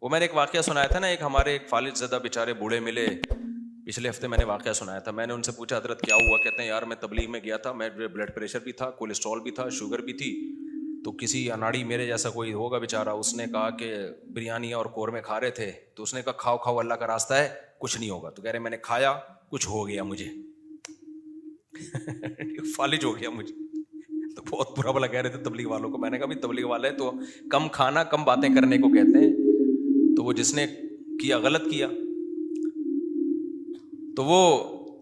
وہ میں نے ایک واقعہ سنایا تھا نا، ایک ہمارے ایک فالج زدہ بیچارے بوڑھے ملے پچھلے ہفتے، میں نے واقعہ سنایا تھا. میں نے ان سے پوچھا حضرت کیا ہوا؟ کہتے ہیں یار میں تبلیغ میں گیا تھا، میں بلڈ پریشر بھی تھا، کولیسٹرول بھی تھا، شوگر بھی تھی، تو کسی اناڑی میرے جیسا کوئی ہوگا بیچارہ، اس نے کہا کہ بریانی اور قورمے کھا رہے تھے، تو اس نے کہا کھاؤ کھاؤ اللہ کا راستہ ہے کچھ نہیں ہوگا. تو کہہ رہے میں نے کھایا کچھ ہو گیا مجھے فالج ہو گیا مجھے. تو بہت برا بلا کہہ رہے تھے تبلیغ والوں کو. میں نے کہا بھی تبلیغ والے تو کم کھانا کم باتیں کرنے کو کہتے ہیں، تو وہ جس نے کیا غلط کیا. تو وہ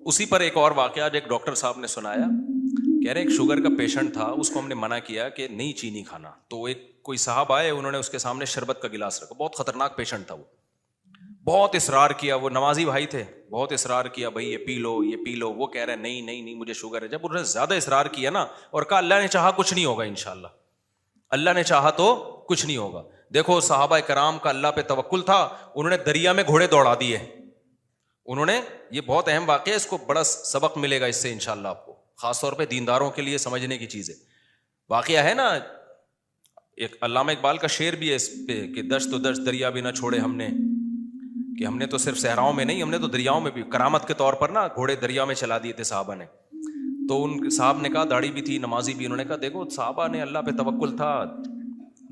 اسی پر ایک اور واقعہ آج ایک ڈاکٹر صاحب نے سنایا. کہہ رہے ایک شوگر کا پیشنٹ تھا، اس کو ہم نے منع کیا کہ نہیں چینی کھانا، تو ایک کوئی صاحب آئے، انہوں نے اس کے سامنے شربت کا گلاس رکھا. بہت خطرناک پیشنٹ تھا، وہ بہت اصرار کیا، وہ نمازی بھائی تھے، بہت اصرار کیا بھائی یہ پی لو یہ پی لو. وہ کہہ رہے نہیں نہیں نہیں مجھے شوگر ہے. جب انہوں نے زیادہ اصرار کیا نا اور کہا اللہ نے چاہا کچھ نہیں ہوگا انشاءاللہ، اللہ نے چاہا تو کچھ نہیں ہوگا. دیکھو صحابہ کرام کا اللہ پہ توکل تھا، انہوں نے دریا میں گھوڑے دوڑا دیے. انہوں نے، یہ بہت اہم واقعہ ہے، اس کو بڑا سبق ملے گا اس سے انشاءاللہ آپ کو، خاص طور پہ دینداروں کے لیے سمجھنے کی چیز ہے. واقعہ ہے نا، ایک علامہ اقبال کا شعر بھی ہے اس پہ کہ دشت و دشت دریا بھی نہ چھوڑے ہم نے، کہ ہم نے تو صرف صحراؤں میں نہیں، ہم نے تو دریاؤں میں بھی کرامت کے طور پر نا گھوڑے دریا میں چلا دیے تھے صحابہ نے. تو ان صاحب نے کہا داڑھی بھی تھی نمازی بھی، انہوں نے کہا دیکھو صحابہ نے اللہ پہ توکل تھا،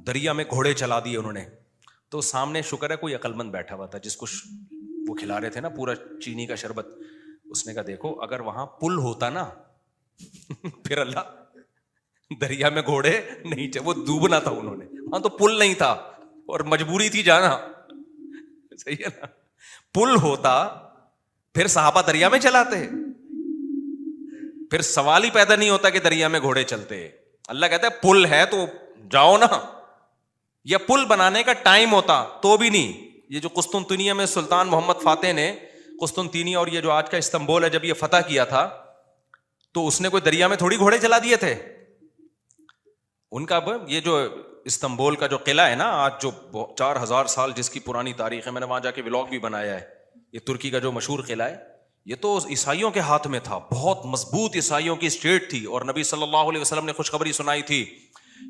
دریا میں گھوڑے چلا دیے انہوں نے. تو سامنے شکر ہے کوئی عقل مند بیٹھا ہوا تھا جس کو وہ کھلا رہے تھے نا پورا چینی کا شربت. اس نے کہا دیکھو اگر وہاں پل ہوتا نا پھر اللہ دریا میں گھوڑے نہیں وہ ڈوبنا تھا انہوں نے، وہاں تو پل نہیں تھا اور مجبوری تھی جانا. صحیح ہے نا، پل ہوتا پھر صحابہ دریا میں چلاتے، پھر سوال ہی پیدا نہیں ہوتا کہ دریا میں گھوڑے چلتے. اللہ کہتا ہے پل ہے تو جاؤ نا، یا پل بنانے کا ٹائم ہوتا تو بھی نہیں. یہ جو قسطنطنیہ میں سلطان محمد فاتح نے قسطنطنیہ اور یہ جو آج کا استنبول ہے جب یہ فتح کیا تھا، تو اس نے کوئی دریا میں تھوڑی گھوڑے چلا دیے تھے. ان کا یہ جو استنبول کا جو قلعہ ہے نا آج جو 4000 سال جس کی پرانی تاریخ ہے، میں نے وہاں جا کے ولاگ بھی بنایا ہے، یہ ترکی کا جو مشہور قلعہ ہے، یہ تو عیسائیوں کے ہاتھ میں تھا، بہت مضبوط عیسائیوں کی اسٹیٹ تھی. اور نبی صلی اللہ علیہ وسلم نے خوشخبری سنائی تھی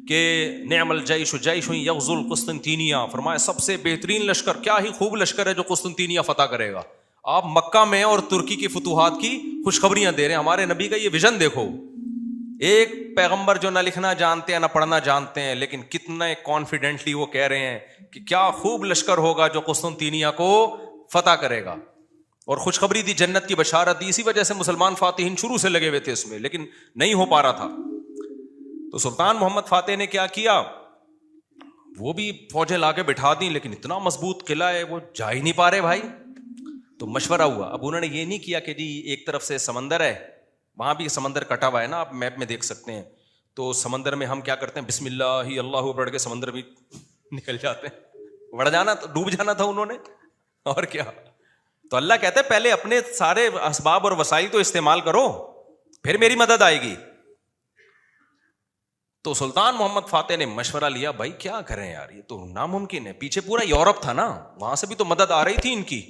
کہ نعم الجیش جیش یغزو القسطنطینیہ، فرمایا سب سے بہترین لشکر، کیا ہی خوب لشکر ہے جو قسطنطینیہ فتح کرے گا. آپ مکہ میں اور ترکی کی فتوحات کی خوشخبریاں دے رہے ہیں. ہمارے نبی کا یہ ویژن دیکھو، ایک پیغمبر جو نہ لکھنا جانتے ہیں نہ پڑھنا جانتے ہیں، لیکن کتنے کانفیڈنٹلی وہ کہہ رہے ہیں کہ کیا خوب لشکر ہوگا جو قسطنطینیہ کو فتح کرے گا. اور خوشخبری دی، جنت کی بشارت دی. اسی وجہ سے مسلمان فاتحین شروع سے لگے ہوئے تھے اس میں، لیکن نہیں ہو پا رہا تھا. تو سلطان محمد فاتح نے کیا کیا، وہ بھی فوجیں لا کے بٹھا دیں، لیکن اتنا مضبوط قلعہ ہے وہ جا ہی نہیں پا رہے بھائی. تو مشورہ ہوا. اب انہوں نے یہ نہیں کیا کہ جی ایک طرف سے سمندر ہے، وہاں بھی سمندر کٹا ہوا ہے نا، آپ میپ میں دیکھ سکتے ہیں. تو سمندر میں ہم کیا کرتے ہیں، بسم اللہ اللہ پڑھ کے سمندر بھی نکل جاتے ہیں. بڑھ جانا، ڈوب جانا تھا انہوں نے، اور کیا. تو اللہ کہتا ہے پہلے اپنے سارے اسباب اور وسائل تو استعمال کرو، پھر میری مدد آئے گی. تو سلطان محمد فاتح نے مشورہ لیا، بھائی کیا کریں یار، یہ تو ناممکن ہے. پیچھے پورا یورپ تھا نا، وہاں سے بھی تو مدد آ رہی تھی ان کی،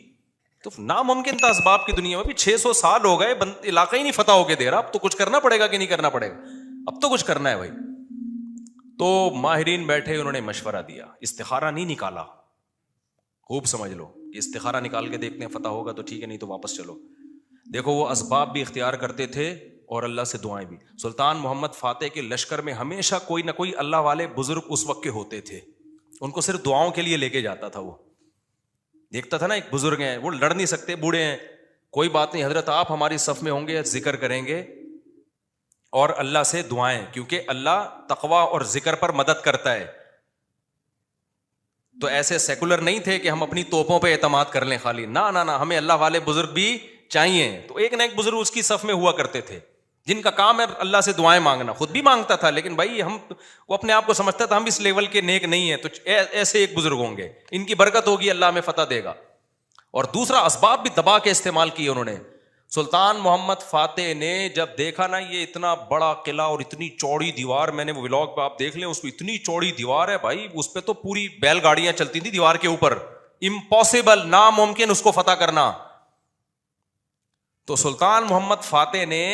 تو ناممکن تھا اسباب کی دنیا میں بھی. 600 سال ہو گئے، علاقہ ہی نہیں فتح ہو کے دے رہا. اب تو کچھ کرنا پڑے گا کہ نہیں کرنا پڑے گا، اب تو کچھ کرنا ہے بھائی. تو ماہرین بیٹھے، انہوں نے مشورہ دیا، استخارہ نہیں نکالا. خوب سمجھ لو کہ استخارہ نکال کے دیکھتے ہیں فتح ہوگا تو ٹھیک ہے، نہیں تو واپس چلو. دیکھو وہ اسباب بھی اختیار کرتے تھے اور اللہ سے دعائیں بھی. سلطان محمد فاتح کے لشکر میں ہمیشہ کوئی نہ کوئی اللہ والے بزرگ اس وقت کے ہوتے تھے، ان کو صرف دعاؤں کے لیے لے کے جاتا تھا. وہ دیکھتا تھا نا ایک بزرگ ہیں، وہ لڑ نہیں سکتے، بوڑھے ہیں، کوئی بات نہیں حضرت آپ ہماری صف میں ہوں گے، ذکر کریں گے اور اللہ سے دعائیں، کیونکہ اللہ تقوی اور ذکر پر مدد کرتا ہے. تو ایسے سیکولر نہیں تھے کہ ہم اپنی توپوں پہ اعتماد کر لیں خالی، نہ نہ نہ، ہمیں اللہ والے بزرگ بھی چاہیے. تو ایک نہ ایک بزرگ اس کی صف میں ہوا کرتے تھے جن کا کام ہے اللہ سے دعائیں مانگنا. خود بھی مانگتا تھا، لیکن بھائی وہ اپنے آپ کو سمجھتا تھا ہم اس لیول کے نیک نہیں ہیں، تو ایسے ایک بزرگ ہوں گے، ان کی برکت ہوگی، اللہ ہمیں فتح دے گا. اور دوسرا اسباب بھی دبا کے استعمال کیے انہوں نے. سلطان محمد فاتح نے جب دیکھا نا یہ اتنا بڑا قلعہ اور اتنی چوڑی دیوار، میں نے وہ ولاگ پہ آپ دیکھ لیں، اس پہ اتنی چوڑی دیوار ہے بھائی، اس پہ تو پوری بیل گاڑیاں چلتی تھی دیوار کے اوپر، امپاسبل، ناممکن اس کو فتح کرنا. تو سلطان محمد فاتح نے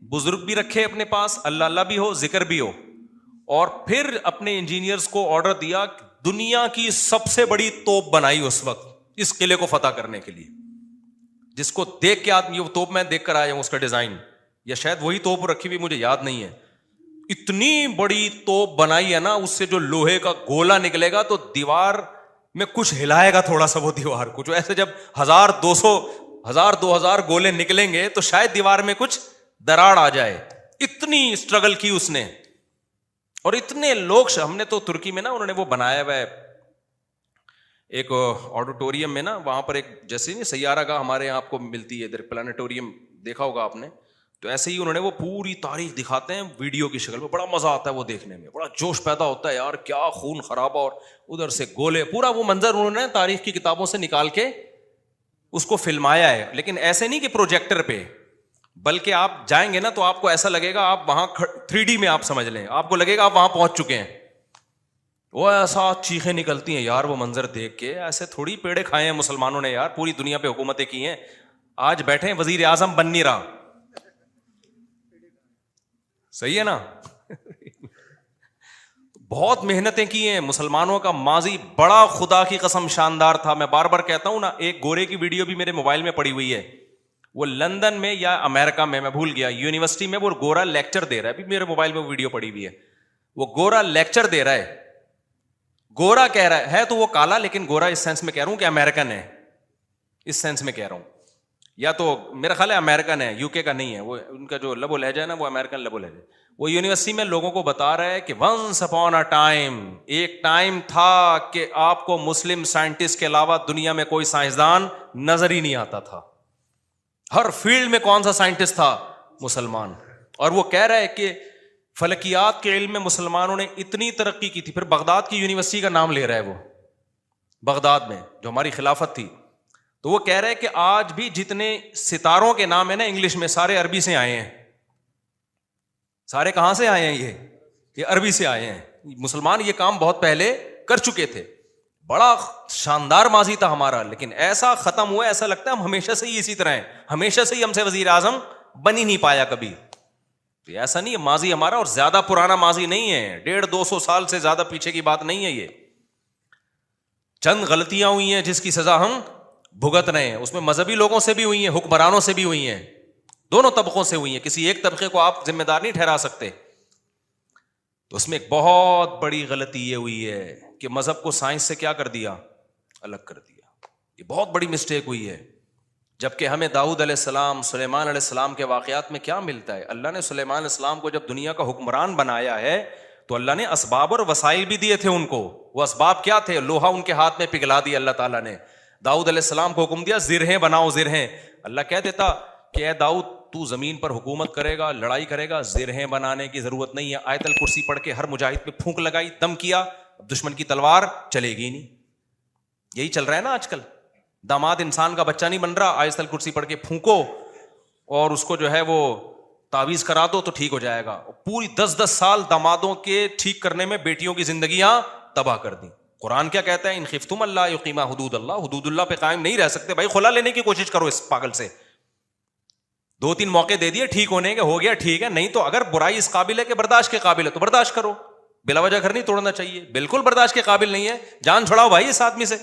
بزرگ بھی رکھے اپنے پاس، اللہ اللہ بھی ہو، ذکر بھی ہو، اور پھر اپنے انجینئرز کو آرڈر دیا دنیا کی سب سے بڑی توپ بنائی اس وقت اس قلعے کو فتح کرنے کے لیے, جس کو دیکھ کے آدمی, وہ توپ میں دیکھ کر آیا ہوں اس کا ڈیزائن, یا شاید وہی توپ رکھی ہوئی مجھے یاد نہیں ہے. اتنی بڑی توپ بنائی ہے نا, اس سے جو لوہے کا گولا نکلے گا تو دیوار میں کچھ ہلائے گا تھوڑا سا, وہ دیوار کو جو ایسے جب 1000-2000 گولے نکلیں گے تو شاید دیوار میں کچھ دراڑ آ جائے. اتنی اسٹرگل کی اس نے, اور اتنے لوگ, ہم نے تو ترکی میں نا انہوں نے وہ بنایا ہوا ہے ایک آڈیٹوریم میں نا, وہاں پر ایک جیسے نہیں سیارہ گاہ ہمارے یہاں آپ کو ملتی ہے ادھر, پلانیٹوریم دیکھا ہوگا آپ نے, تو ایسے ہی انہوں نے وہ پوری تاریخ دکھاتے ہیں ویڈیو کی شکل میں, بڑا مزہ آتا ہے وہ دیکھنے میں, بڑا جوش پیدا ہوتا ہے یار, کیا خون خرابہ, اور ادھر سے گولے, پورا وہ منظر انہوں نے تاریخ کی کتابوں سے نکال کے اس کو فلمایا ہے. لیکن ایسے نہیں کہ پروجیکٹر پہ, بلکہ آپ جائیں گے نا تو آپ کو ایسا لگے گا آپ وہاں 3D میں آپ سمجھ لیں, آپ کو لگے گا آپ وہاں پہنچ چکے ہیں. وہ ایسا چیخیں نکلتی ہیں یار وہ منظر دیکھ کے, ایسے تھوڑی پیڑے کھائے ہیں مسلمانوں نے یار, پوری دنیا پہ حکومتیں کی ہیں, آج بیٹھے ہیں وزیر اعظم بن نہیں رہا, صحیح ہے نا. بہت محنتیں کی ہیں مسلمانوں کا ماضی بڑا خدا کی قسم شاندار تھا. میں بار بار کہتا ہوں نا, ایک گورے کی ویڈیو بھی میرے موبائل میں پڑی ہوئی ہے, وہ لندن میں یا امریکہ میں بھول گیا, یونیورسٹی میں وہ گورا لیکچر دے رہا ہے, ابھی میرے موبائل میں ویڈیو پڑی ہوئی ہے, وہ گورا لیکچر دے رہا ہے, گورا کہہ رہا ہے تو وہ کالا, لیکن گورا اس سینس میں کہہ رہا ہوں کہ امریکن ہے, اس سینس میں کہہ رہا ہوں, یا تو میرا خیال ہے امریکن ہے, یو کے کا نہیں ہے, وہ ان کا جو لب و لہجہ ہے نا وہ امریکن لب و لہجہ. وہ یونیورسٹی میں لوگوں کو بتا رہا ہے کہ ونس اپون اے ٹائم, ایک ٹائم تھا کہ آپ کو مسلم سائنٹسٹ کے علاوہ دنیا میں کوئی سائنسدان نظر ہی نہیں آتا تھا, ہر فیلڈ میں کون سا سائنٹسٹ تھا, مسلمان. اور وہ کہہ رہا ہے کہ فلکیات کے علم میں مسلمانوں نے اتنی ترقی کی تھی. پھر بغداد کی یونیورسٹی کا نام لے رہا ہے وہ, بغداد میں جو ہماری خلافت تھی, تو وہ کہہ رہے ہیں کہ آج بھی جتنے ستاروں کے نام ہیں نا انگلش میں, سارے عربی سے آئے ہیں. سارے کہاں سے آئے ہیں, یہ عربی سے آئے ہیں. مسلمان یہ کام بہت پہلے کر چکے تھے, بڑا شاندار ماضی تھا ہمارا, لیکن ایسا ختم ہوا, ایسا لگتا ہے ہم ہمیشہ سے ہی اسی طرح ہیں, ہمیشہ سے ہی ہم سے وزیر اعظم بن ہی نہیں پایا کبھی. تو ایسا نہیں ہے, ماضی ہمارا اور زیادہ پرانا ماضی نہیں ہے, 150-200 سال سے زیادہ پیچھے کی بات نہیں ہے. یہ چند غلطیاں ہوئی ہیں جس کی سزا ہم بھگت رہے ہیں, اس میں مذہبی لوگوں سے بھی ہوئی ہیں, حکمرانوں سے بھی ہوئی ہیں, دونوں طبقوں سے ہوئی ہیں, کسی ایک طبقے کو آپ ذمہ دار نہیں ٹھہرا سکتے. تو اس میں ایک بہت بڑی غلطی یہ ہوئی ہے کہ مذہب کو سائنس سے کیا کر دیا, الگ کر دیا. یہ بہت بڑی مسٹیک ہوئی ہے. جبکہ ہمیں داؤد علیہ السلام, سلیمان علیہ السلام کے واقعات میں کیا ملتا ہے, اللہ نے سلیمان علیہ السلام کو جب دنیا کا حکمران بنایا ہے تو اللہ نے اسباب اور وسائل بھی دیے تھے ان کو. وہ اسباب کیا تھے, لوہا ان کے ہاتھ میں پگھلا دیا اللہ تعالیٰ نے. داؤد علیہ السلام کو حکم دیا زرہیں بناؤ, زرہیں. اللہ کہہ دیتا کہ اے داؤد تو زمین پر حکومت کرے گا, لڑائی کرے گا, زرہیں بنانے کی ضرورت نہیں ہے. آیت الکرسی پڑھ کے ہر مجاہد پہ پھونک لگائی, دم کیا, دشمن کی تلوار چلے گی نہیں. یہی چل رہا ہے نا آج کل, داماد انسان کا بچہ نہیں بن رہا, آیت الکرسی پڑھ کے پھونکو اور اس کو جو ہے وہ تعویذ کرا دو تو ٹھیک ہو جائے گا. پوری 10-10 سال دامادوں کے ٹھیک کرنے میں بیٹیوں کی زندگیاں تباہ کر دی. قرآن کیا کہتا ہے, ان خفتم اللہ یقیما حدود اللہ, حدود اللہ پہ قائم نہیں رہ سکتے بھائی, خلا لینے کی کوشش کرو اس پاگل سے. 2-3 موقع دے دیے ٹھیک ہونے کے, ہو گیا ٹھیک ہے, نہیں تو اگر برائی اس قابل ہے کہ برداشت کے قابل ہے تو برداشت کرو, بلا وجہ گھر نہیں توڑنا چاہیے. بالکل برداشت کے قابل نہیں ہے, جان چھڑاؤ بھائی اس آدمی سے.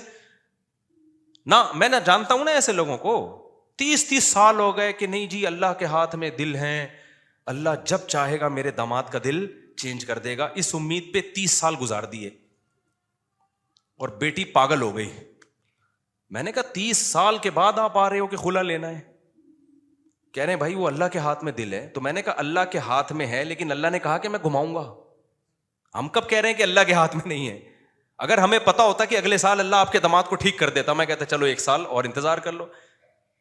نہ میں نہ جانتا ہوں نا ایسے لوگوں کو, 30 سال ہو گئے کہ نہیں جی اللہ کے ہاتھ میں دل ہیں, اللہ جب چاہے گا میرے داماد کا دل چینج کر دے گا. اس امید پہ 30 سال گزار دیے اور بیٹی پاگل ہو گئی. میں نے کہا 30 سال کے بعد آپ آ رہے ہو کہ خلا لینا ہے. کہہ رہے ہیں بھائی وہ اللہ کے ہاتھ میں دل ہے. تو میں نے کہا اللہ کے ہاتھ میں ہے, لیکن اللہ نے کہا کہ میں گھماؤں گا. ہم کب کہہ رہے ہیں کہ اللہ کے ہاتھ میں نہیں ہے؟ اگر ہمیں پتا ہوتا کہ اگلے سال اللہ آپ کے داماد کو ٹھیک کر دیتا, میں کہتا چلو 1 سال اور انتظار کر لو.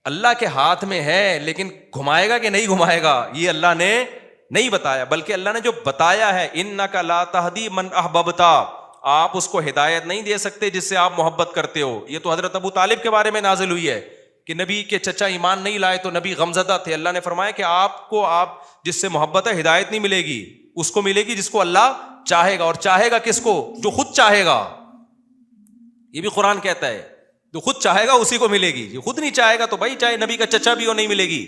اللہ کے ہاتھ میں ہے, لیکن گھمائے گا کہ نہیں گھمائے گا یہ اللہ نے نہیں بتایا. بلکہ اللہ نے جو بتایا ہے, انک لا تہدی من احببت, آپ اس کو ہدایت نہیں دے سکتے جس سے آپ محبت کرتے ہو. یہ تو حضرت ابو طالب کے بارے میں نازل ہوئی ہے کہ نبی کے چچا ایمان نہیں لائے تو نبی غمزدہ تھے. اللہ نے فرمایا کہ آپ جس سے محبت ہے ہدایت نہیں ملے گی, اس کو ملے گی جس کو اللہ چاہے گا. اور چاہے گا کس کو؟ جو خود چاہے گا. یہ بھی قرآن کہتا ہے جو خود چاہے گا اسی کو ملے گی, جو خود نہیں چاہے گا تو بھائی چاہے نبی کا چچا بھی ہو نہیں ملے گی.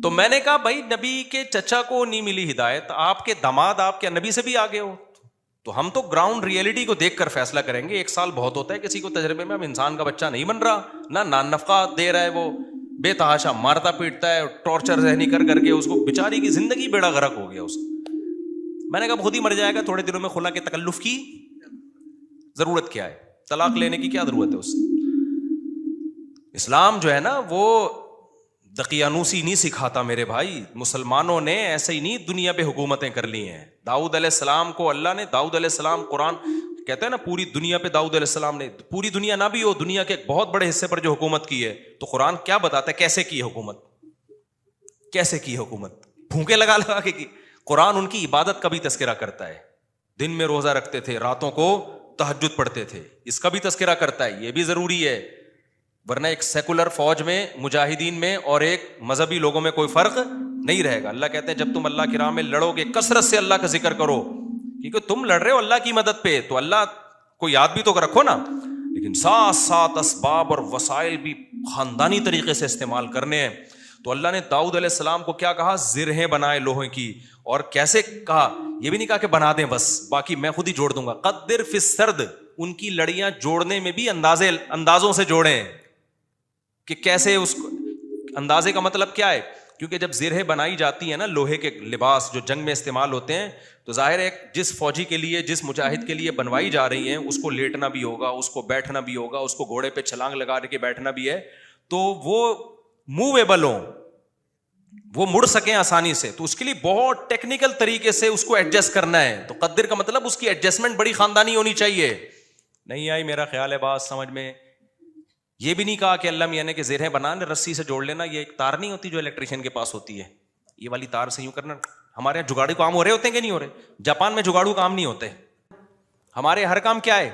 تو میں نے کہا بھائی نبی کے چچا کو نہیں ملی ہدایت, آپ کے داماد آپ کے نبی سے بھی آگے ہو, تو ہم تو گراؤنڈ ریئلٹی کو دیکھ کر فیصلہ کریں گے. 1 سال بہت ہوتا ہے کسی کو تجربے میں. اب انسان کا بچہ نہیں بن رہا, نہ نان نفقہ دے رہا ہے, وہ بے تحاشا مارتا پیٹتا ہے, ٹارچر ذہنی کر کر کے اس کو بیچاری کی زندگی بیڑا غرق ہو گیا اس کا. میں نے کہا خود ہی مر جائے گا, تھوڑے دنوں میں خلا کے تکلف کی ضرورت کیا ہے, طلاق لینے کی کیا ضرورت ہے اس سے. اسلام جو ہے نا وہ دقیانوسی نہیں سکھاتا میرے بھائی. مسلمانوں نے ایسے ہی نہیں دنیا پہ حکومتیں کر لی ہیں. داؤد علیہ السلام کو اللہ نے, داؤد علیہ السلام, قرآن کہتے ہیں نا پوری دنیا پہ داؤد علیہ السلام نے, پوری دنیا نہ بھی ہو, دنیا کے ایک بہت بڑے حصے پر جو حکومت کی ہے, تو قرآن کیا بتاتا ہے کیسے کی حکومت, کیسے کی حکومت, پھونکے لگا لگا کے کی. قرآن ان کی عبادت کا بھی تذکرہ کرتا ہے. دن میں روزہ رکھتے تھے, راتوں کو تہجد پڑھتے تھے, اس کا بھی تذکرہ کرتا ہے. یہ بھی ضروری ہے, ورنہ ایک سیکولر فوج میں, مجاہدین میں اور ایک مذہبی لوگوں میں کوئی فرق نہیں رہے گا. اللہ کہتے ہیں جب تم اللہ کی راہ میں لڑو گے کثرت سے اللہ کا ذکر کرو, کیونکہ تم لڑ رہے ہو اللہ کی مدد پہ, تو اللہ کو یاد بھی تو رکھو نا. لیکن ساتھ ساتھ اسباب اور وسائل بھی خاندانی طریقے سے استعمال کرنے ہیں. تو اللہ نے داؤد علیہ السلام کو کیا کہا, زرہیں بنائے لوہے کی. اور کیسے کہا, یہ بھی نہیں کہا کہ بنا دیں بس, باقی میں خود ہی جوڑ دوں گا. قدر فی السرد, ان کی لڑیاں جوڑنے میں بھی اندازوں سے جوڑیں کہ کیسے اس کو. اندازے کا مطلب کیا ہے, کیونکہ جب زرہیں بنائی جاتی ہیں نا, لوہے کے لباس جو جنگ میں استعمال ہوتے ہیں, تو ظاہر ہے جس فوجی کے لیے, جس مجاہد کے لیے بنوائی جا رہی ہیں, اس کو لیٹنا بھی ہوگا, اس کو بیٹھنا بھی ہوگا, اس کو گھوڑے پہ چھلانگ لگا کے بیٹھنا بھی ہے, تو وہ موویبل ہوں, وہ مڑ سکیں آسانی سے. تو اس کے لیے بہت ٹیکنیکل طریقے سے اس کو ایڈجسٹ کرنا ہے. تو قدر کا مطلب اس کی ایڈجسٹمنٹ بڑی خاندانی ہونی چاہیے. نہیں آئی میرا خیال ہے بات سمجھ میں. یہ بھی نہیں کہا کہ اللہ میاں نے کہ زرہیں بنانے رسی سے جوڑ لینا. یہ ایک تار نہیں ہوتی جو الیکٹریشین کے پاس ہوتی ہے, یہ والی تار سے یوں کرنا. ہمارے یہاں جگاڑو کام ہو رہے ہوتے ہیں کہ نہیں ہو رہے؟ جاپان میں جگاڑو کام نہیں ہوتے. ہمارے ہر کام کیا ہے,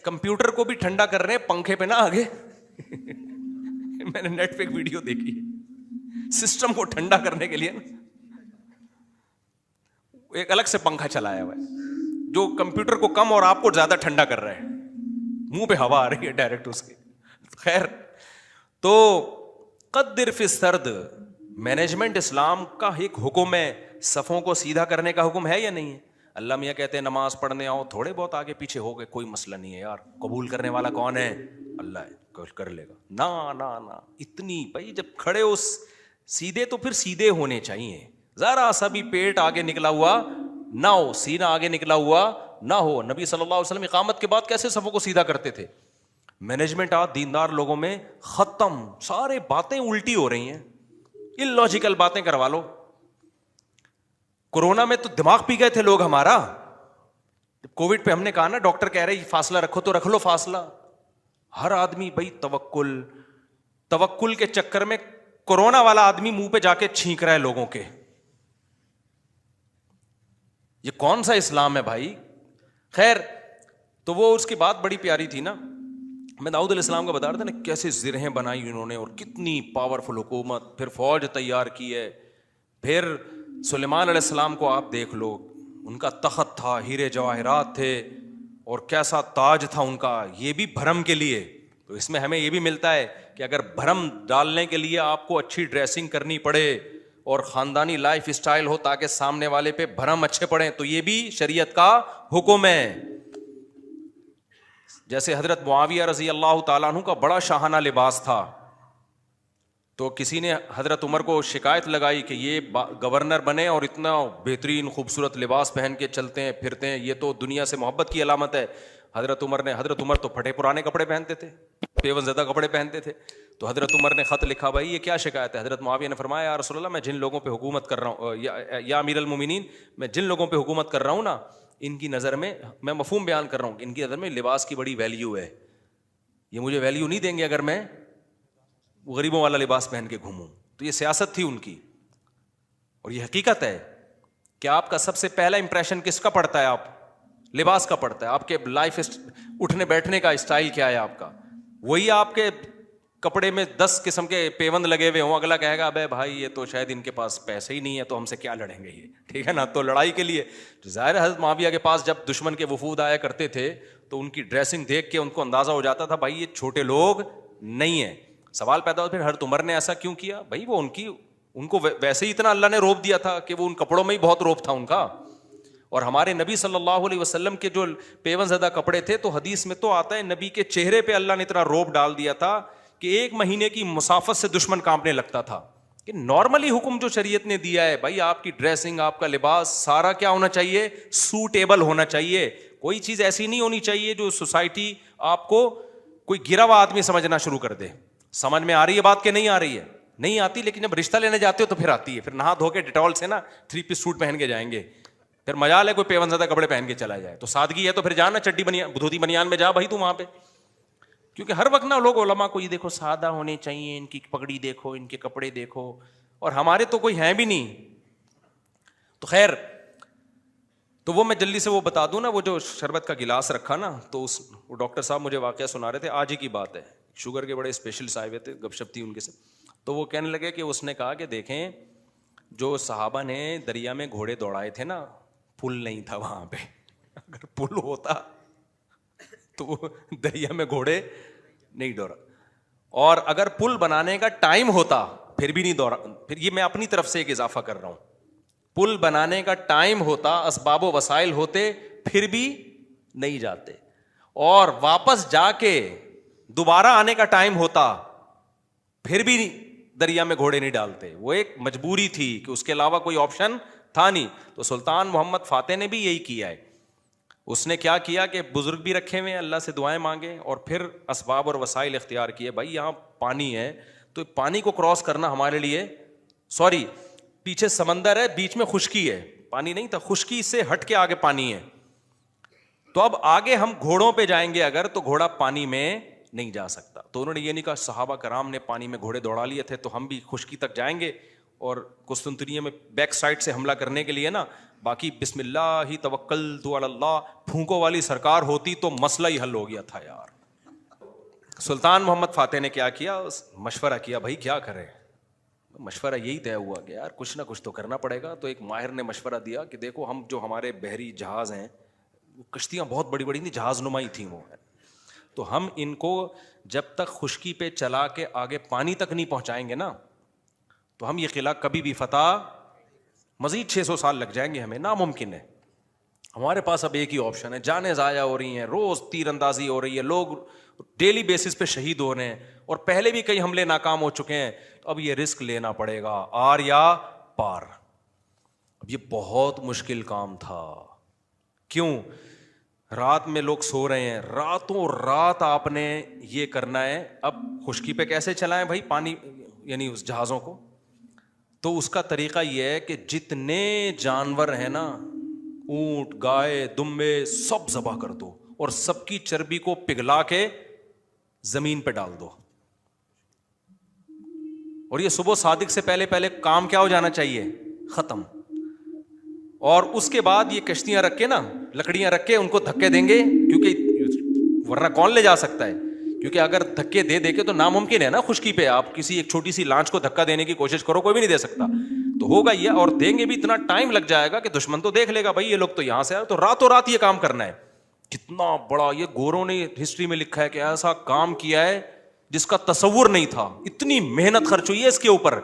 کمپیوٹر کو بھی ٹھنڈا کر رہے ہیں پنکھے پہ نہ آگے. میں نے نیٹ پہ ایک ویڈیو دیکھی ہے, سسٹم کو ٹھنڈا کرنے کے لیے نا ایک الگ سے پنکھا چلایا ہوا ہے جو کمپیوٹر کو کم اور آپ کو زیادہ ٹھنڈا کر رہا ہے. منہ پہ ہوا آ رہی ہے ڈائریکٹ اس کی. خیر, تو قدر فی السرد, مینجمنٹ اسلام کا ایک حکم ہے. صفوں کو سیدھا کرنے کا حکم ہے یا نہیں ہے؟ اللہ میاں کہتے ہیں نماز پڑھنے آؤ, تھوڑے بہت آگے پیچھے ہو گئے کوئی مسئلہ نہیں ہے یار, قبول کرنے والا کون ہے؟ اللہ ہے, کر لے گا. نہ اتنی بھائی جب کھڑے ہو سیدھے, تو پھر سیدھے ہونے چاہیے. ذرا سا بھی پیٹ آگے نکلا ہوا نہ ہو, سینہ آگے نکلا ہوا نہ ہو. نبی صلی اللہ علیہ وسلم اقامت کے بعد کیسے صفوں کو سیدھا کرتے تھے. مینجمنٹ دیندار لوگوں میں ختم, سارے باتیں الٹی ہو رہی ہیں, اللاجیکل باتیں کروا لو. کورونا میں تو دماغ پی گئے تھے لوگ ہمارا. کووڈ پہ ہم نے کہا نا, ڈاکٹر کہہ رہے فاصلہ رکھو تو رکھ لو فاصلہ. ہر آدمی بھائی توکل کے چکر میں کورونا والا آدمی منہ پہ جا کے چھینک رہا ہے لوگوں کے. یہ کون سا اسلام ہے بھائی؟ خیر, تو وہ اس کی بات بڑی پیاری تھی نا. میں داؤد علیہ السلام کا بتا رہا تھا نا, کیسے زرہیں بنائی انہوں نے اور کتنی پاورفل حکومت, پھر فوج تیار کی ہے. پھر سلیمان علیہ السلام کو آپ دیکھ لو, ان کا تخت تھا, ہیرے جواہرات تھے, اور کیسا تاج تھا ان کا, یہ بھی بھرم کے لیے. تو اس میں ہمیں یہ بھی ملتا ہے کہ اگر بھرم ڈالنے کے لیے آپ کو اچھی ڈریسنگ کرنی پڑے اور خاندانی لائف اسٹائل ہو تاکہ سامنے والے پہ بھرم اچھے پڑے, تو یہ بھی شریعت کا حکم ہے. جیسے حضرت معاویہ رضی اللہ تعالیٰ عنہ کا بڑا شاہانہ لباس تھا, تو کسی نے حضرت عمر کو شکایت لگائی کہ یہ گورنر بنے اور اتنا بہترین خوبصورت لباس پہن کے چلتے ہیں پھرتے ہیں, یہ تو دنیا سے محبت کی علامت ہے. حضرت عمر تو پھٹے پرانے کپڑے پہنتے تھے, پیون زدہ کپڑے پہنتے تھے. تو حضرت عمر نے خط لکھا, بھائی یہ کیا شکایت ہے؟ حضرت معاویہ نے فرمایا, یا رسول اللہ, میں جن لوگوں پہ حکومت کر رہا ہوں, یا امیر المومنین, میں جن لوگوں پہ حکومت کر رہا ہوں نا, ان کی نظر میں, میں مفہوم بیان کر رہا ہوں, ان کی نظر میں لباس کی بڑی ویلیو ہے. یہ مجھے ویلیو نہیں دیں گے اگر میں غریبوں والا لباس پہن کے گھوموں. تو یہ سیاست تھی ان کی, اور یہ حقیقت ہے کہ آپ کا سب سے پہلا امپریشن کس کا پڑتا ہے؟ آپ لباس کا پڑتا ہے. آپ کے لائف اٹھنے بیٹھنے کا اسٹائل کیا ہے آپ کا, وہی آپ کے کپڑے میں 10 قسم کے پیوند لگے ہوئے ہوں, اگلا کہے گا ابے بھائی یہ تو شاید ان کے پاس پیسے ہی نہیں ہے, تو ہم سے کیا لڑیں گے یہ, ٹھیک ہے نا. تو لڑائی کے لیے ظاہر حضرت معاویہ کے پاس جب دشمن کے وفود آیا کرتے تھے تو ان کی ڈریسنگ دیکھ کے ان کو اندازہ ہو جاتا تھا بھائی یہ چھوٹے لوگ نہیں ہیں. سوال پیدا ہوتا پھر حضرت عمر نے ایسا کیوں کیا؟ بھائی وہ ان کو ویسے ہی اتنا اللہ نے روب دیا تھا کہ وہ ان کپڑوں میں ہی بہت روب تھا ان کا. اور ہمارے نبی صلی اللہ علیہ وسلم کے جو پیون زدہ کپڑے تھے تو حدیث میں تو آتا ہے نبی کے چہرے پہ اللہ نے اتنا روب ڈال دیا تھا کہ 1 مہینے کی مسافت سے دشمن کانپنے لگتا تھا. کہ نارملی حکم جو شریعت نے دیا ہے بھائی آپ کی ڈریسنگ, آپ کا لباس سارا کیا ہونا چاہیے, سوٹیبل ہونا چاہیے. کوئی چیز ایسی نہیں ہونی چاہیے جو سوسائٹی آپ کو کوئی گرا ہوا آدمی سمجھنا شروع کر دے. سمجھ میں آ رہی ہے بات کہ نہیں آ رہی ہے؟ نہیں آتی, لیکن جب رشتہ لینے جاتے ہو تو پھر آتی ہے. پھر نہا دھو کے ڈیٹول سے نا 3 پیس سوٹ پہن کے جائیں گے, پھر مجال ہے کوئی پیون زدہ کپڑے پہن کے چلا جائے. تو سادگی ہے تو پھر جانا چڈی بنیان دھوتی بنیان میں جا بھائی تو وہاں پہ. کیونکہ ہر وقت نا لوگ علماء کو یہ دیکھو سادہ ہونے چاہیے, ان کی پگڑی دیکھو, ان کے کپڑے دیکھو, اور ہمارے تو کوئی ہیں بھی نہیں. تو خیر, تو وہ میں جلدی سے وہ بتا دوں نا, وہ جو شربت کا گلاس رکھا نا, تو وہ ڈاکٹر صاحب مجھے واقعہ سنا رہے تھے, آج ہی کی بات ہے. شوگر کے بڑے اسپیشلسٹ آئے ہوئے تھے, گپ شپ تھی ان کے سے. تو وہ کہنے لگے کہ اس نے کہا کہ دیکھیں جو صحابہ نے دریا میں گھوڑے دوڑائے تھے نا, پل نہیں تھا وہاں پہ. اگر پل ہوتا تو وہ دریا میں گھوڑے نہیں دوڑا, اور اگر پل بنانے کا ٹائم ہوتا پھر بھی نہیں دوڑا. پھر یہ میں اپنی طرف سے ایک اضافہ کر رہا ہوں, پل بنانے کا ٹائم ہوتا, اسباب و وسائل ہوتے, پھر بھی نہیں جاتے. اور واپس جا کے دوبارہ آنے کا ٹائم ہوتا پھر بھی دریا میں گھوڑے نہیں ڈالتے. وہ ایک مجبوری تھی کہ اس کے علاوہ کوئی آپشن تھا نہیں. تو سلطان محمد فاتح نے بھی یہی کیا ہے. اس نے کیا کیا کہ بزرگ بھی رکھے ہوئے, اللہ سے دعائیں مانگے, اور پھر اسباب اور وسائل اختیار کیے. بھائی یہاں پانی ہے تو پانی کو کراس کرنا ہمارے لیے, سوری پیچھے سمندر ہے, بیچ میں خشکی ہے, پانی نہیں تھا, خشکی سے ہٹ کے آگے پانی ہے. تو اب آگے ہم گھوڑوں پہ جائیں گے اگر, تو گھوڑا پانی میں نہیں جا سکتا. تو انہوں نے یہ نہیں کہا صحابہ کرام نے پانی میں گھوڑے دوڑا لیے تھے تو ہم بھی خشکی تک جائیں گے, اور قسطنطنیہ میں بیک سائڈ سے حملہ کرنے کے لیے نا, باقی بسم اللہ ہی توکلت علی اللہ پھونکوں والی سرکار ہوتی تو مسئلہ ہی حل ہو گیا تھا یار. سلطان محمد فاتح نے کیا کیا, مشورہ کیا, بھائی کیا کریں. مشورہ یہی طے ہوا کہ یار کچھ نہ کچھ تو کرنا پڑے گا. تو ایک ماہر نے مشورہ دیا کہ دیکھو ہم جو ہمارے بحری جہاز ہیں, کشتیاں بہت بڑی بڑی تھیں, جہاز نمائی تھیں وہ, تو ہم ان کو جب تک خشکی پہ چلا کے آگے پانی تک نہیں پہنچائیں گے نا, تو ہم یہ قلعہ کبھی بھی فتح, مزید 600 سال لگ جائیں گے ہمیں, ناممکن ہے. ہمارے پاس اب ایک ہی آپشن ہے, جانیں ضائع ہو رہی ہیں, روز تیر اندازی ہو رہی ہے, لوگ ڈیلی بیسس پہ شہید ہو رہے ہیں, اور پہلے بھی کئی حملے ناکام ہو چکے ہیں. تو اب یہ رسک لینا پڑے گا, آر یا پار. اب یہ بہت مشکل کام تھا. کیوں؟ رات میں لوگ سو رہے ہیں, راتوں رات آپ نے یہ کرنا ہے. اب خشکی پہ کیسے چلائیں بھائی پانی, یعنی اس جہازوں کو؟ تو اس کا طریقہ یہ ہے کہ جتنے جانور ہیں نا, اونٹ, گائے, دمبے, سب ذبح کر دو, اور سب کی چربی کو پگھلا کے زمین پہ ڈال دو. اور یہ صبح صادق سے پہلے پہلے کام کیا ہو جانا چاہیے, ختم. اور اس کے بعد یہ کشتیاں رکھ کے نا, لکڑیاں رکھ کے ان کو دھکے دیں گے, کیونکہ ورنہ کون لے جا سکتا ہے. کیونکہ اگر دھکے دے دے کے تو ناممکن ہے نا خشکی پہ, آپ کسی ایک چھوٹی سی لانچ کو دھکا دینے کی کوشش کرو, کوئی بھی نہیں دے سکتا. تو ہوگا یہ, اور دیں گے بھی اتنا ٹائم لگ جائے گا کہ دشمن تو دیکھ لے گا بھائی یہ لوگ تو یہاں سے آئے, تو راتوں رات یہ کام کرنا ہے. کتنا بڑا یہ گوروں نے ہسٹری میں لکھا ہے کہ ایسا کام کیا ہے جس کا تصور نہیں تھا. اتنی محنت خرچ ہوئی ہے اس کے اوپر.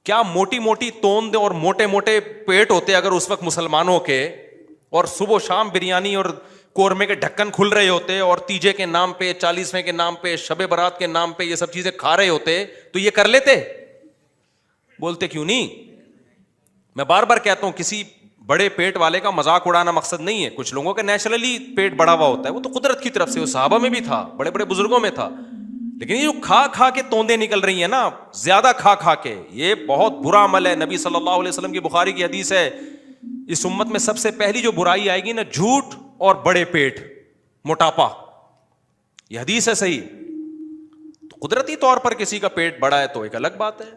کیا موٹی موٹی توند اور موٹے موٹے پیٹ ہوتے اگر اس وقت مسلمانوں کے, اور صبح و شام بریانی اور قورمے کے ڈھکن کھل رہے ہوتے, اور تیجے کے نام پہ, 40ویں کے نام پہ, شب برات کے نام پہ یہ سب چیزیں کھا رہے ہوتے, تو یہ کر لیتے؟ بولتے کیوں نہیں؟ میں بار بار کہتا ہوں کسی بڑے پیٹ والے کا مذاق اڑانا مقصد نہیں ہے. کچھ لوگوں کا نیچرلی پیٹ بڑا ہوا ہوتا ہے, وہ تو قدرت کی طرف سے, وہ صحابہ میں بھی تھا, بڑے بڑے بزرگوں میں تھا. لیکن یہ جو کھا کھا کے توندے نکل رہی ہیں نا, زیادہ کھا کھا کے, یہ بہت برا عمل ہے. نبی صلی اللہ علیہ وسلم کی بخاری کی حدیث ہے, اس امت میں سب سے پہلی جو برائی آئے گی نا, جھوٹ اور بڑے پیٹ, موٹاپا. یہ حدیث ہے صحیح. تو قدرتی طور پر کسی کا پیٹ بڑا ہے تو ایک الگ بات ہے.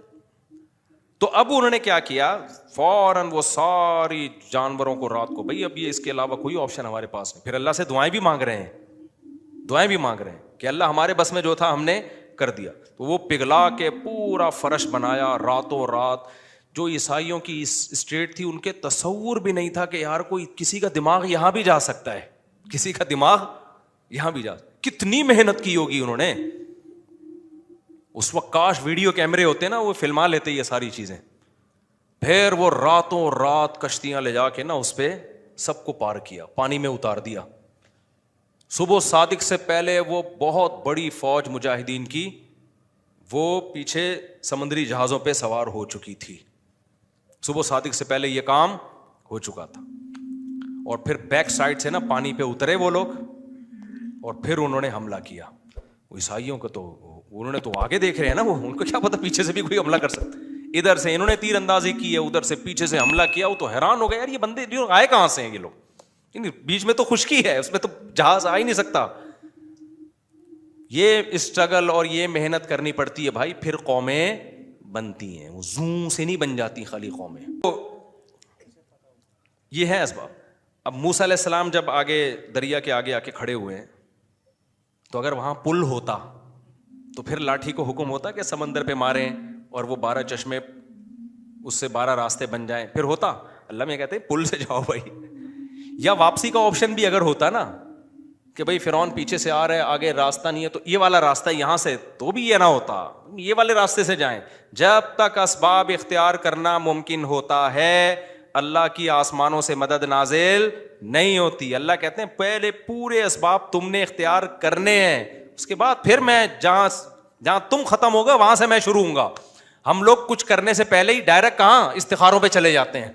تو اب انہوں نے کیا کیا, فوراً وہ ساری جانوروں کو رات کو, بھائی اب یہ اس کے علاوہ کوئی آپشن ہمارے پاس نہیں. پھر اللہ سے دعائیں بھی مانگ رہے ہیں, دعائیں بھی مانگ رہے ہیں کہ اللہ ہمارے بس میں جو تھا ہم نے کر دیا. تو وہ پگھلا کے پورا فرش بنایا راتوں رات. جو عیسائیوں کی اسٹیٹ تھی ان کے تصور بھی نہیں تھا کہ یار کوئی کسی کا دماغ یہاں بھی جا سکتا ہے, کسی کا دماغ یہاں بھی جا. کتنی محنت کی ہوگی انہوں نے اس وقت. کاش ویڈیو کیمرے ہوتے نا, وہ فلما لیتے یہ ساری چیزیں. پھر وہ راتوں رات کشتیاں لے جا کے نا اس پہ سب کو پار کیا, پانی میں اتار دیا. صبح صادق سے پہلے وہ بہت بڑی فوج مجاہدین کی وہ پیچھے سمندری جہازوں پہ سوار ہو چکی تھی. صبح صادق سے پہلے یہ کام ہو چکا تھا. اور پھر بیک سائڈ سے نا پانی پہ اترے وہ لوگ, اور پھر انہوں نے حملہ کیا. وہ عیسائیوں کو تو انہوں نے تو آگے دیکھ رہے ہیں نا, وہ ان کو کیا پتا پیچھے سے بھی کوئی حملہ کر سکتا. ادھر سے انہوں نے تیر اندازی کی ہے, ادھر سے پیچھے سے حملہ کیا. وہ تو حیران ہو گئے, یار یہ بندے آئے کہاں سے ہیں یہ لوگ, بیچ میں تو خشکی ہے, اس میں تو جہاز آ ہی نہیں سکتا. یہ اسٹرگل اور یہ محنت کرنی پڑتی ہے بھائی, پھر قومیں بنتی ہیں. وہ زوں سے نہیں بن جاتی خالی قومیں. تو یہ ہے اسباب. اب موسیٰ علیہ السلام جب آگے دریا کے آگے آ کے کھڑے ہوئے ہیں, تو اگر وہاں پل ہوتا تو پھر لاٹھی کو حکم ہوتا کہ سمندر پہ ماریں اور وہ 12 چشمے اس سے 12 راستے بن جائیں, پھر ہوتا. اللہ میں کہتے ہیں پل سے جاؤ بھائی. یا واپسی کا آپشن بھی اگر ہوتا نا کہ بھائی فرعون پیچھے سے آ رہا ہے, آگے راستہ نہیں ہے, تو یہ والا راستہ یہاں سے, تو بھی یہ نہ ہوتا, یہ والے راستے سے جائیں. جب تک اسباب اختیار کرنا ممکن ہوتا ہے اللہ کی آسمانوں سے مدد نازل نہیں ہوتی. اللہ کہتے ہیں پہلے پورے اسباب تم نے اختیار کرنے ہیں, اس کے بعد پھر میں جہاں تم ختم ہوگا وہاں سے میں شروع ہوں گا. ہم لوگ کچھ کرنے سے پہلے ہی ڈائریکٹ کہاں استخاروں پہ چلے جاتے ہیں,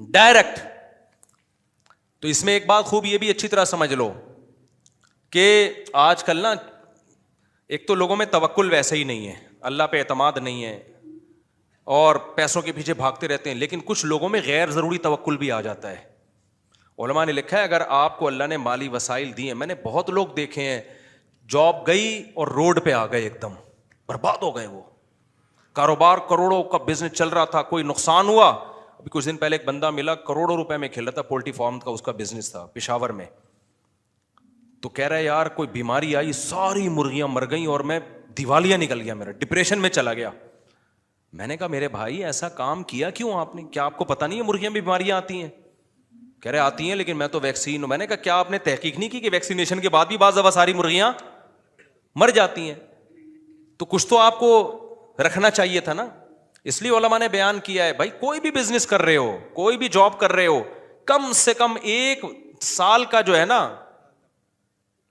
ڈائریکٹ. تو اس میں ایک بات خوب یہ بھی اچھی طرح سمجھ لو کہ آج کل نا ایک تو لوگوں میں توکل ویسے ہی نہیں ہے, اللہ پہ اعتماد نہیں ہے, اور پیسوں کے پیچھے بھاگتے رہتے ہیں. لیکن کچھ لوگوں میں غیر ضروری توکل بھی آ جاتا ہے. علماء نے لکھا ہے اگر آپ کو اللہ نے مالی وسائل دیے, میں نے بہت لوگ دیکھے ہیں جاب گئی اور روڈ پہ آ گئے, ایک دم برباد ہو گئے. وہ کاروبار کروڑوں کا بزنس چل رہا تھا, کوئی نقصان ہوا. ابھی کچھ دن پہلے ایک بندہ ملا کروڑوں روپے میں کھیل رہا تھا, پولٹری فارم کا اس کا بزنس تھا پشاور میں. تو کہہ رہا ہے یار کوئی بیماری آئی, ساری مرغیاں مر گئیں اور میں دیوالیہ نکل گیا, میرا ڈپریشن میں چلا گیا. میں نے کہا میرے بھائی ایسا کام کیا کیوں آپ نے, کیا آپ کو پتا نہیں ہے مرغیاں میں بیماریاں آتی ہیں؟ کہہ رہے آتی ہیں لیکن میں تو ویکسین ہوں. میں نے کہا کیا آپ نے تحقیق نہیں کی کہ ویکسینیشن کے بعد بھی بعض دفعہ ساری مرغیاں مر جاتی ہیں؟ تو کچھ تو آپ کو رکھنا چاہیے تھا نا. اس لیے علماء نے بیان کیا ہے بھائی کوئی بھی بزنس کر رہے ہو, کوئی بھی جاب کر رہے ہو, کم سے کم 1 سال کا جو ہے نا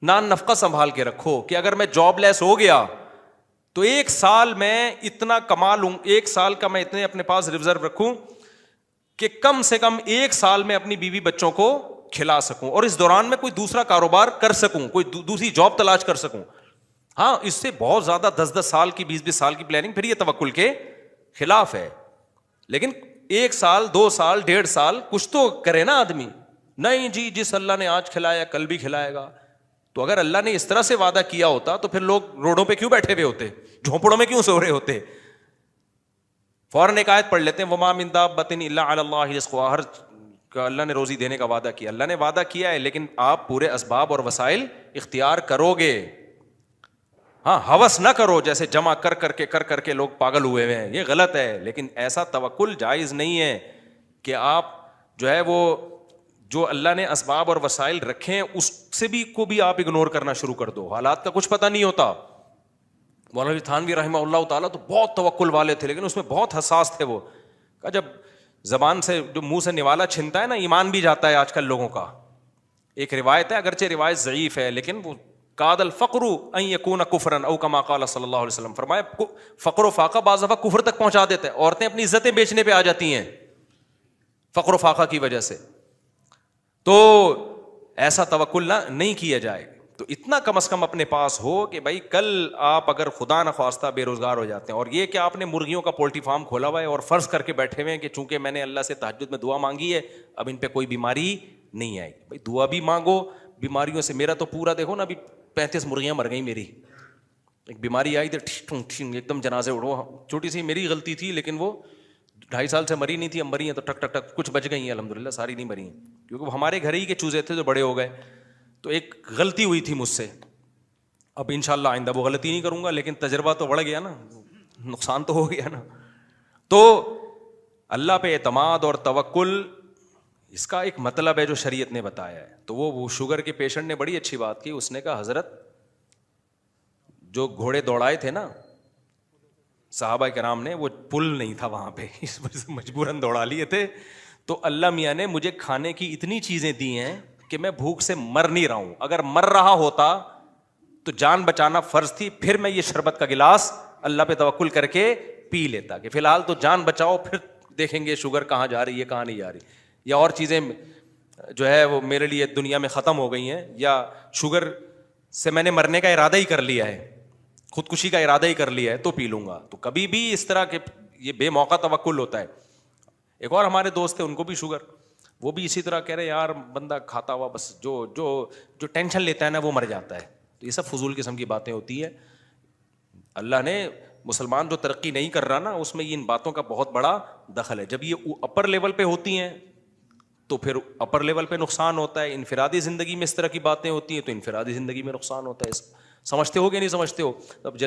نان نفقہ سنبھال کے رکھو کہ اگر میں جاب لیس ہو گیا تو 1 سال میں اتنا کما لوں, 1 سال کا میں اتنے اپنے پاس ریزرو رکھوں کہ کم سے کم 1 سال میں اپنی بیوی بچوں کو کھلا سکوں, اور اس دوران میں کوئی دوسرا کاروبار کر سکوں, کوئی دوسری جاب تلاش کر سکوں. ہاں اس سے بہت زیادہ 10 سال کی 20 سال کی پلاننگ پھر یہ توکل کے خلاف ہے. لیکن 1 سال 2 سال 1.5 سال کچھ تو کرے نا آدمی. نہیں جی جس اللہ نے آج کھلایا کل بھی کھلائے گا. تو اگر اللہ نے اس طرح سے وعدہ کیا ہوتا تو پھر لوگ روڈوں پہ کیوں بیٹھے ہوئے ہوتے, جھونپڑوں میں کیوں سو رہے ہوتے؟ فوراً ایک آیت پڑھ لیتے ہیں وما من دابۃ الا علی اللہ رزقها, ہر کا اللہ نے روزی دینے کا وعدہ کیا. اللہ نے وعدہ کیا ہے لیکن آپ پورے اسباب اور وسائل اختیار کرو گے. ہاں ہوس نہ کرو جیسے جمع کر کر کے لوگ پاگل ہوئے ہیں, یہ غلط ہے. لیکن ایسا توکل جائز نہیں ہے کہ آپ جو ہے وہ جو اللہ نے اسباب اور وسائل رکھے ہیں اس سے بھی کو بھی آپ اگنور کرنا شروع کر دو. حالات کا کچھ پتہ نہیں ہوتا. مولانا تھانوی رحمہ اللہ تعالیٰ تو بہت توکل والے تھے لیکن اس میں بہت حساس تھے. وہ کہ جب زبان سے جو منہ سے نوالا چھنتا ہے نا ایمان بھی جاتا ہے آج کل لوگوں کا. ایک روایت ہے, اگرچہ روایت ضعیف ہے لیکن وہ قاد الفقر ان یکون کفرا او کما قال صلی اللہ علیہ وسلم, فرمایا فقر و فاقہ بعض دفعہ کفر تک پہنچا دیتا ہے. عورتیں اپنی عزتیں بیچنے پہ آ جاتی ہیں فقر و فاقہ کی وجہ سے. تو ایسا توکل نہیں کیا جائے. تو اتنا کم از کم اپنے پاس ہو کہ بھائی کل آپ اگر خدا نخواستہ بے روزگار ہو جاتے ہیں, اور یہ کہ آپ نے مرغیوں کا پولٹری فارم کھولا ہوا ہے اور فرض کر کے بیٹھے ہوئے ہیں کہ چونکہ میں نے اللہ سے تہجد میں دعا مانگی ہے اب ان پہ کوئی بیماری نہیں آئے گی. بھائی دعا بھی مانگو بیماریوں سے. میرا تو پورا دیکھو نا ابھی 35 مرغیاں مر گئیں میری. ایک بیماری آئی تھی ایک دم جنازے اڑو, چھوٹی سی میری غلطی تھی لیکن وہ 2.5 سال سے مری نہیں تھی, اب مری ہیں تو ٹک ٹک ٹک کچھ بچ گئی ہیں الحمدللہ, ساری نہیں مری ہیں کیونکہ وہ ہمارے گھر ہی کے چوزے تھے جو بڑے ہو گئے. تو ایک غلطی ہوئی تھی مجھ سے, اب انشاءاللہ آئندہ وہ غلطی نہیں کروں گا, لیکن تجربہ تو بڑھ گیا نا, نقصان تو ہو گیا نا. تو اللہ پہ اعتماد اور توکل اس کا ایک مطلب ہے جو شریعت نے بتایا ہے. تو وہ شوگر کے پیشنٹ نے بڑی اچھی بات کی, اس نے کہا حضرت جو گھوڑے دوڑائے تھے نا صحابہ کرام نے وہ پل نہیں تھا وہاں پہ, اس وجہ سے مجبوراً دوڑا لیے تھے. تو اللہ میاں نے مجھے کھانے کی اتنی چیزیں دی ہیں کہ میں بھوک سے مر نہیں رہا ہوں. اگر مر رہا ہوتا تو جان بچانا فرض تھی, پھر میں یہ شربت کا گلاس اللہ پہ توکل کر کے پی لیتا کہ فی الحال تو جان بچاؤ, پھر دیکھیں گے شوگر کہاں جا رہی ہے کہاں نہیں جا رہی, یا اور چیزیں جو ہے وہ میرے لیے دنیا میں ختم ہو گئی ہیں, یا شوگر سے میں نے مرنے کا ارادہ ہی کر لیا ہے, خودکشی کا ارادہ ہی کر لیا ہے, تو پی لوں گا. تو کبھی بھی اس طرح کے یہ بے موقع توکل ہوتا ہے. ایک اور ہمارے دوست تھے, ان کو بھی شوگر, وہ بھی اسی طرح کہہ رہے یار بندہ کھاتا ہوا بس جو جو جو ٹینشن لیتا ہے نا وہ مر جاتا ہے. تو یہ سب فضول قسم کی باتیں ہوتی ہیں. اللہ نے مسلمان جو ترقی نہیں کر رہا نا اس میں ان باتوں کا بہت بڑا دخل ہے. جب یہ اپر لیول پہ ہوتی ہیں تو پھر اپر لیول پہ نقصان ہوتا ہے. انفرادی زندگی میں اس طرح کی باتیں ہوتی ہیں تو انفرادی زندگی میں نقصان ہوتا ہے. سمجھتے ہو کہ نہیں سمجھتے ہو؟ اب